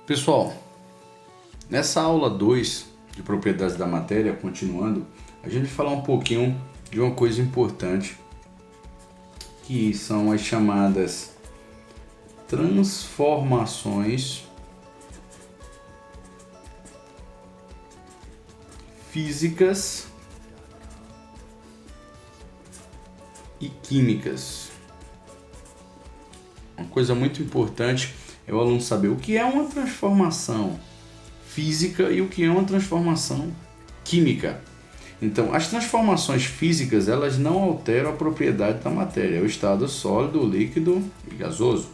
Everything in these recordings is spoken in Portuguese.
Pessoal, nessa aula 2 de propriedades da matéria, continuando, a gente vai falar um pouquinho de uma coisa importante, que são as chamadas transformações físicas e químicas. Uma coisa muito importante é o aluno saber o que é uma transformação física e o que é uma transformação química. Então, as transformações físicas, elas não alteram a propriedade da matéria, é o estado sólido, líquido e gasoso.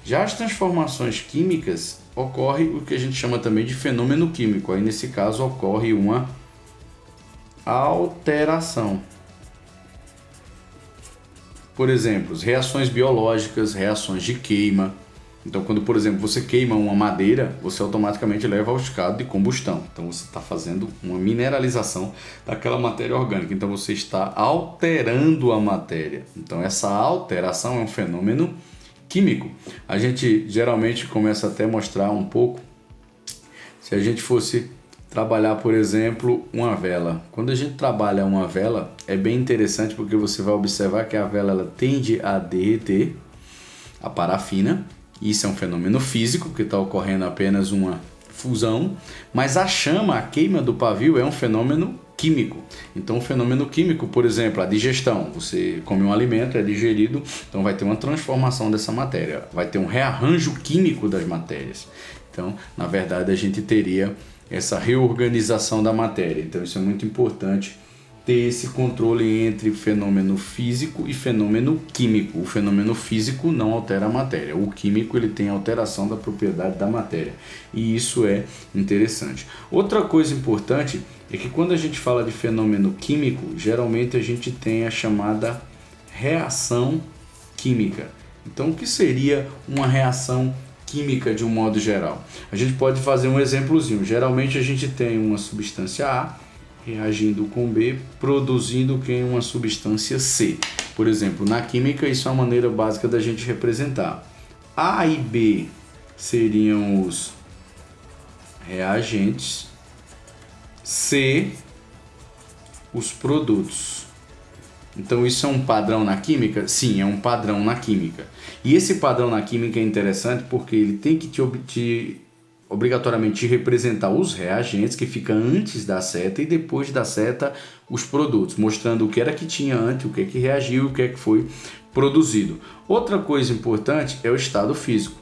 Já as transformações químicas, ocorre o que a gente chama também de fenômeno químico. Aí, nesse caso, ocorre uma alteração. Por exemplo, reações biológicas, reações de queima. Então, quando, por exemplo, você queima uma madeira, você automaticamente leva ao estado de combustão. Então, você está fazendo uma mineralização daquela matéria orgânica. Então, você está alterando a matéria. Então, essa alteração é um fenômeno químico. A gente geralmente começa até a mostrar um pouco, se a gente fosse trabalhar, por exemplo, uma vela. Quando a gente trabalha uma vela, é bem interessante porque você vai observar que a vela ela tende a derreter a parafina. Isso é um fenômeno físico, que está ocorrendo apenas uma fusão, mas a chama, a queima do pavio é um fenômeno químico. Então, um fenômeno químico, por exemplo, a digestão. Você come um alimento, é digerido, então vai ter uma transformação dessa matéria, vai ter um rearranjo químico das matérias. Então, na verdade, a gente teria essa reorganização da matéria. Então, isso é muito importante, ter esse controle entre fenômeno físico e fenômeno químico. O fenômeno físico não altera a matéria, o químico ele tem alteração da propriedade da matéria, e isso é interessante. Outra coisa importante é que quando a gente fala de fenômeno químico, geralmente a gente tem a chamada reação química. Então, o que seria uma reação química de um modo geral? A gente pode fazer um exemplozinho. Geralmente a gente tem uma substância A reagindo com B, produzindo uma substância C. Por exemplo, na química, isso é uma maneira básica da gente representar. A e B seriam os reagentes, C, os produtos. Então, isso é um padrão na química? Sim, é um padrão na química. E esse padrão na química é interessante porque ele tem que obrigatoriamente representar os reagentes, que fica antes da seta, e depois da seta os produtos, mostrando o que era que tinha antes, o que é que reagiu, o que é que foi produzido. Outra coisa importante é o estado físico.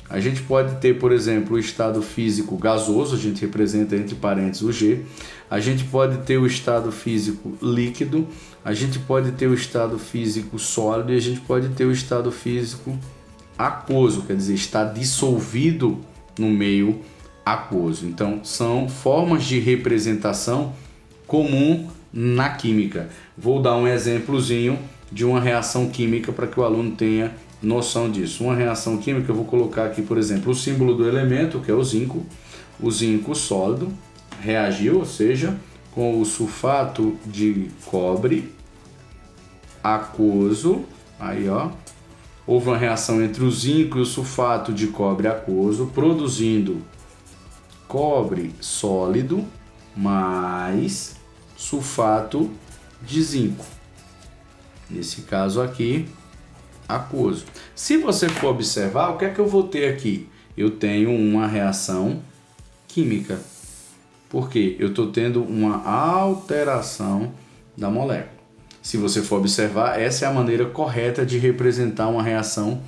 A gente pode ter, por exemplo, o estado físico gasoso, a gente representa entre parênteses o G. A gente pode ter o estado físico líquido, a gente pode ter o estado físico sólido e a gente pode ter o estado físico aquoso, quer dizer, está dissolvido no meio aquoso. Então, são formas de representação comum na química. Vou dar um exemplozinho de uma reação química para que o aluno tenha noção disso. Uma reação química, eu vou colocar aqui, por exemplo, o símbolo do elemento, que é o zinco sólido, reagiu, ou seja, com o sulfato de cobre aquoso, aí ó, houve uma reação entre o zinco e o sulfato de cobre aquoso, produzindo cobre sólido mais sulfato de zinco. Nesse caso aqui, aquoso. Se você for observar, o que é que eu vou ter aqui? Eu tenho uma reação química, porque eu estou tendo uma alteração da molécula. Se você for observar, essa é a maneira correta de representar uma reação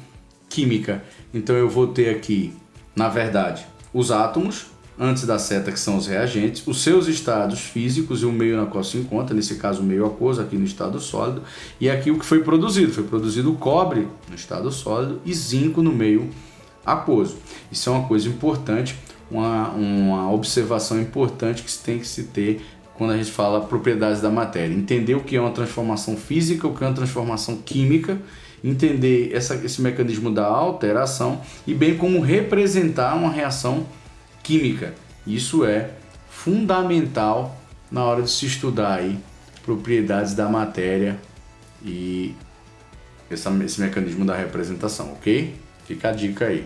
química. Então eu vou ter aqui, na verdade, os átomos antes da seta, que são os reagentes, os seus estados físicos e o meio na qual se encontra, nesse caso o meio aquoso, aqui no estado sólido, e aqui o que foi produzido cobre no estado sólido e zinco no meio aquoso. Isso é uma coisa importante, uma observação importante que tem que se ter quando a gente fala propriedades da matéria. Entender o que é uma transformação física, o que é uma transformação química, entender esse mecanismo da alteração e bem como representar uma reação química. Isso é fundamental na hora de se estudar aí propriedades da matéria e esse mecanismo da representação, ok? Fica a dica aí.